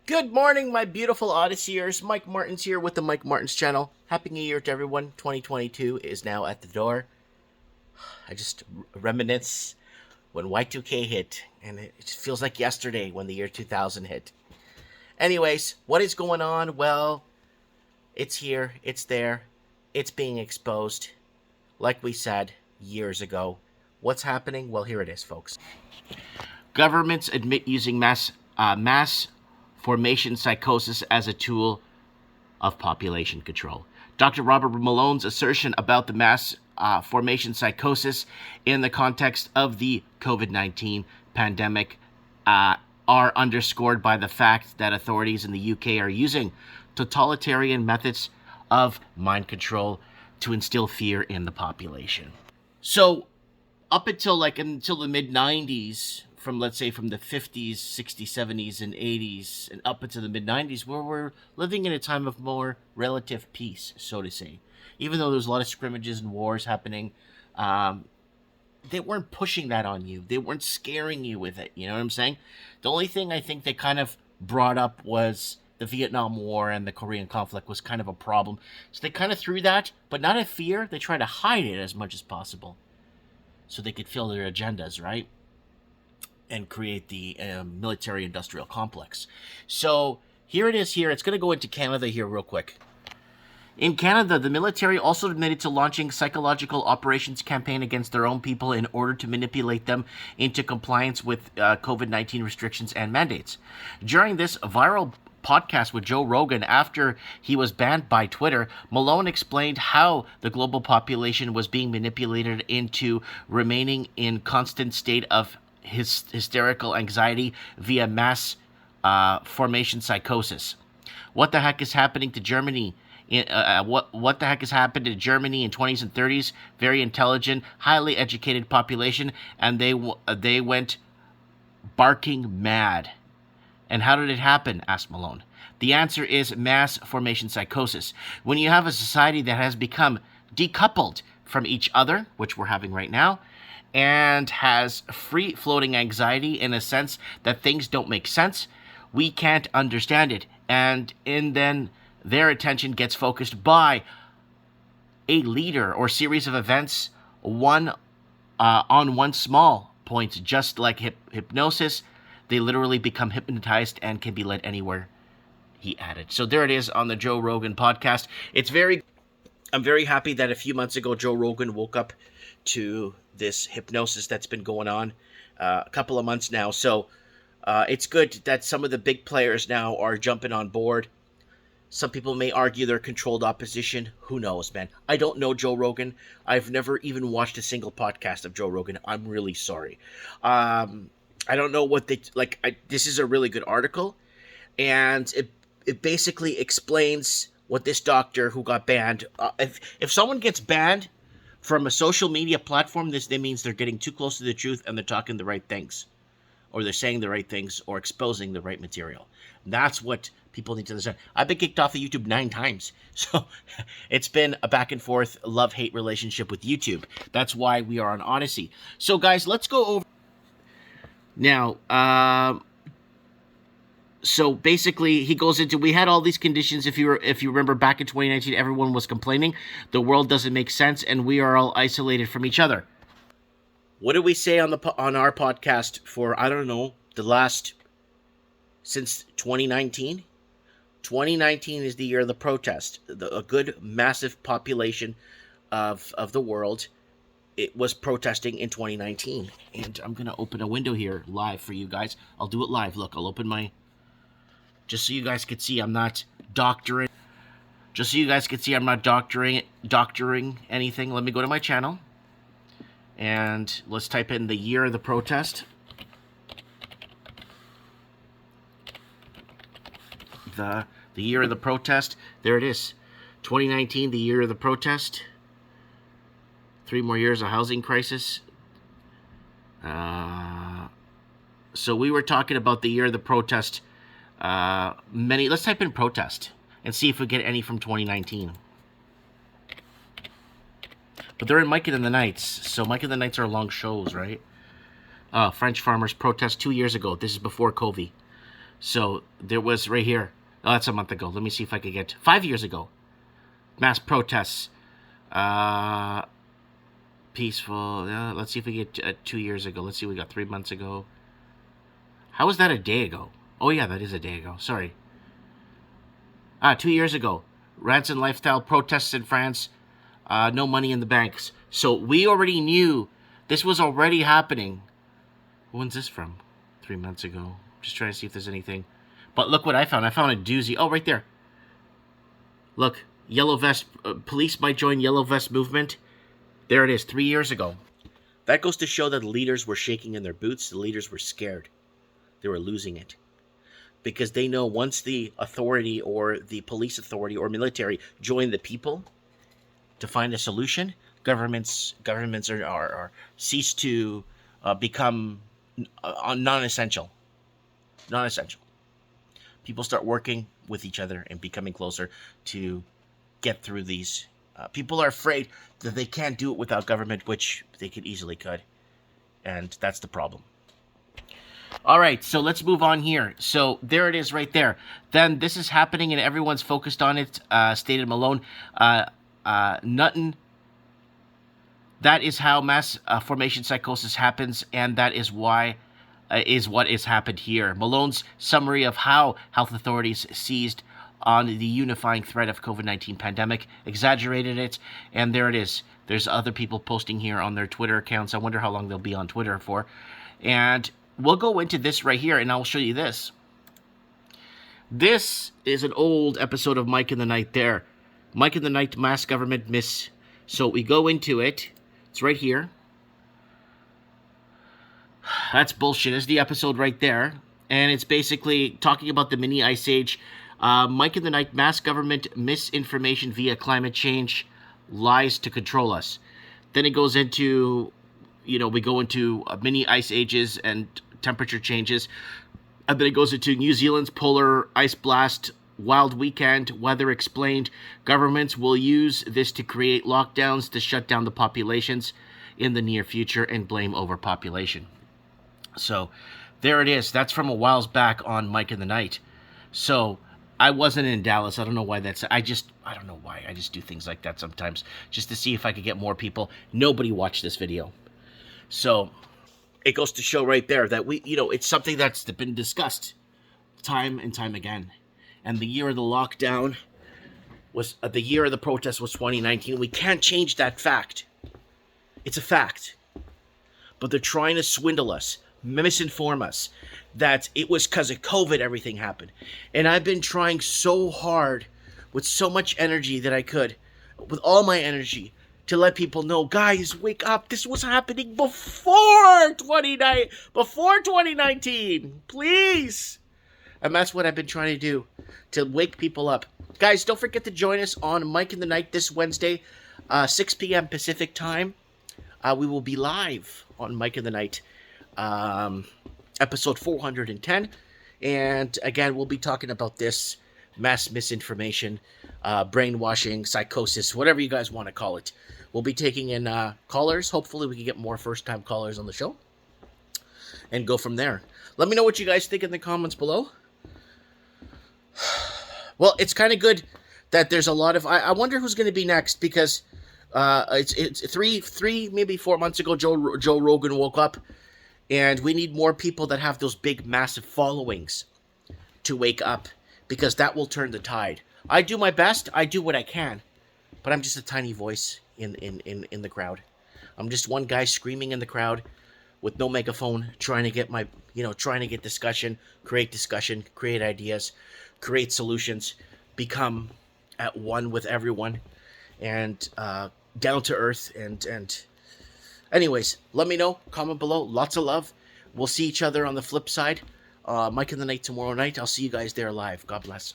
Good morning, my beautiful Odysseyers. Mike Martin's here with the Mike Martin's channel. Happy New Year to everyone. 2022 is now at the door. I just reminisce when Y2K hit, and it just feels like yesterday when the year 2000 hit. Anyways, what is going on? Well, it's here, it's there, it's being exposed. Like we said years ago. What's happening? Well, here it is, folks. Governments admit using mass formation psychosis as a tool of population control. Dr. Robert Malone's assertion about the mass formation psychosis in the context of the COVID-19 pandemic are underscored by the fact that authorities in the UK are using totalitarian methods of mind control to instill fear in the population. So, up until the mid 90s, from the 50s, 60s, 70s, and 80s, and up into the mid 90s, where we're living in a time of more relative peace, so to say. Even though there's a lot of scrimmages and wars happening, they weren't pushing that on you. They weren't scaring you with it. You know what I'm saying? The only thing I think they kind of brought up was the Vietnam War and the Korean conflict was kind of a problem. So they kind of threw that, but not a fear. They tried to hide it as much as possible so they could fill their agendas, right? And create the military-industrial complex. So here it is here. It's going to go into Canada here real quick. In Canada, the military also admitted to launching psychological operations campaign against their own people in order to manipulate them into compliance with COVID-19 restrictions and mandates. During this viral podcast with Joe Rogan after he was banned by Twitter, Malone explained how the global population was being manipulated into remaining in constant state of hysterical anxiety via mass formation psychosis. What the heck is happening to Germany? What the heck has happened to Germany in 20s and 30s? Very intelligent, highly educated population, and they went barking mad. And how did it happen? Asked Malone. The answer is mass formation psychosis. When you have a society that has become decoupled from each other, which we're having right now, and has free-floating anxiety in a sense that things don't make sense, we can't understand it. And then their attention gets focused by a leader or series of events, on one small point, just like hypnosis. They literally become hypnotized and can be led anywhere, he added. So there it is on the Joe Rogan podcast. I'm very happy that a few months ago, Joe Rogan woke up to this hypnosis that's been going on a couple of months now. So it's good that some of the big players now are jumping on board. Some people may argue they're controlled opposition. Who knows, man? I don't know Joe Rogan. I've never even watched a single podcast of Joe Rogan. I'm really sorry. I don't know what they like. This is a really good article, and it basically explains what this doctor who got banned. If someone gets banned from a social media platform, that means they're getting too close to the truth and they're talking the right things, or they're saying the right things, or exposing the right material. That's what people need to understand. I've been kicked off of YouTube 9 times, so it's been a back and forth love-hate relationship with YouTube. That's why we are on Odyssey. So, guys, let's go over. Now, so basically, he goes into, we had all these conditions. If you remember back in 2019, everyone was complaining the world doesn't make sense and we are all isolated from each other. What did we say on our podcast for, I don't know, since 2019? 2019 is the year of the protest. A good massive population of the world, it was protesting in 2019. And I'm going to open a window here live for you guys. I'll do it live. Look, I'll open just so you guys can see I'm not doctoring. Just so you guys can see I'm not doctoring anything. Let me go to my channel. And let's type in the year of the protest. The year of the protest. There it is. 2019, the year of the protest. 3 more years of housing crisis. So we were talking about the year of the protest. Let's type in protest and see if we get any from 2019. But they're in Mike and the Nights. So Mike and the Nights are long shows, right? French farmers protest 2 years ago. This is before COVID. So there was right here. Oh, that's a month ago. Let me see if I could get 5 years ago. Mass protests. Peaceful. Let's see if we get 2 years ago. Let's see. We got 3 months ago. How was that a day ago? Oh yeah, that is a day ago. Sorry. 2 years ago. Rents and lifestyle protests in France. No money in the banks. So we already knew this was already happening. When's this from? 3 months ago. Just trying to see if there's anything. But look what I found. I found a doozy. Oh, right there. Look. Yellow vest. Police might join yellow vest movement. There it is. 3 years ago. That goes to show that the leaders were shaking in their boots. The leaders were scared. They were losing it. Because they know once the authority or the police authority or military join the people to find a solution, governments are cease to become non-essential. Non-essential. People start working with each other and becoming closer to get through these. People are afraid that they can't do it without government, which they could easily could. And that's the problem. All right, so let's move on here. So there it is right there. Then this is happening and everyone's focused on it, stated Malone. Nothing. That is how mass formation psychosis happens, and that is why is what has happened here. Malone's summary of how health authorities seized on the unifying threat of COVID-19 pandemic, exaggerated it, and there it is. There's other people posting here on their Twitter accounts. I wonder how long they'll be on Twitter for. And we'll go into this right here, and I'll show you this. This is an old episode of Mike in the Night there. Mike in the Night, mass government miss. So we go into it. It's right here. That's bullshit. It's the episode right there. And it's basically talking about the mini ice age. Mike in the Night, mass government misinformation via climate change, lies to control us. Then it goes into, we go into mini ice ages and temperature changes. And then it goes into New Zealand's polar ice blast, wild weekend, weather explained. Governments will use this to create lockdowns to shut down the populations in the near future and blame overpopulation. So there it is. That's from a whiles back on Mike in the Night. So I wasn't in Dallas. I don't know why I don't know why. I just do things like that sometimes just to see if I could get more people. Nobody watched this video. So it goes to show right there that it's something that's been discussed time and time again. And the year of the lockdown was, the year of the protest was 2019. We can't change that fact. It's a fact. But they're trying to swindle us, misinform us, that it was because of COVID everything happened. And I've been trying so hard with so much energy that I could, with all my energy, to let people know, guys, wake up. This was happening before 2019. Please. And that's what I've been trying to do, to wake people up. Guys, don't forget to join us on Mike in the Night this Wednesday, 6 p.m. Pacific time. We will be live on Mike in the Night, episode 410. And again, we'll be talking about this mass misinformation, brainwashing, psychosis, whatever you guys want to call it. We'll be taking in callers. Hopefully we can get more first-time callers on the show and go from there. Let me know what you guys think in the comments below. Well, it's kind of good that there's a lot of... I wonder who's going to be next, because it's three, maybe 4 months ago, Joe Rogan woke up, and we need more people that have those big, massive followings to wake up, because that will turn the tide. I do my best. I do what I can, but I'm just a tiny voice in the crowd. I'm just one guy screaming in the crowd with no megaphone, trying to get trying to get discussion, create ideas, create solutions, become at one with everyone, and down to earth. And anyways, let me know, comment below. Lots of love. We'll see each other on the flip side. Mike in the Night tomorrow night. I'll see you guys there live. God bless.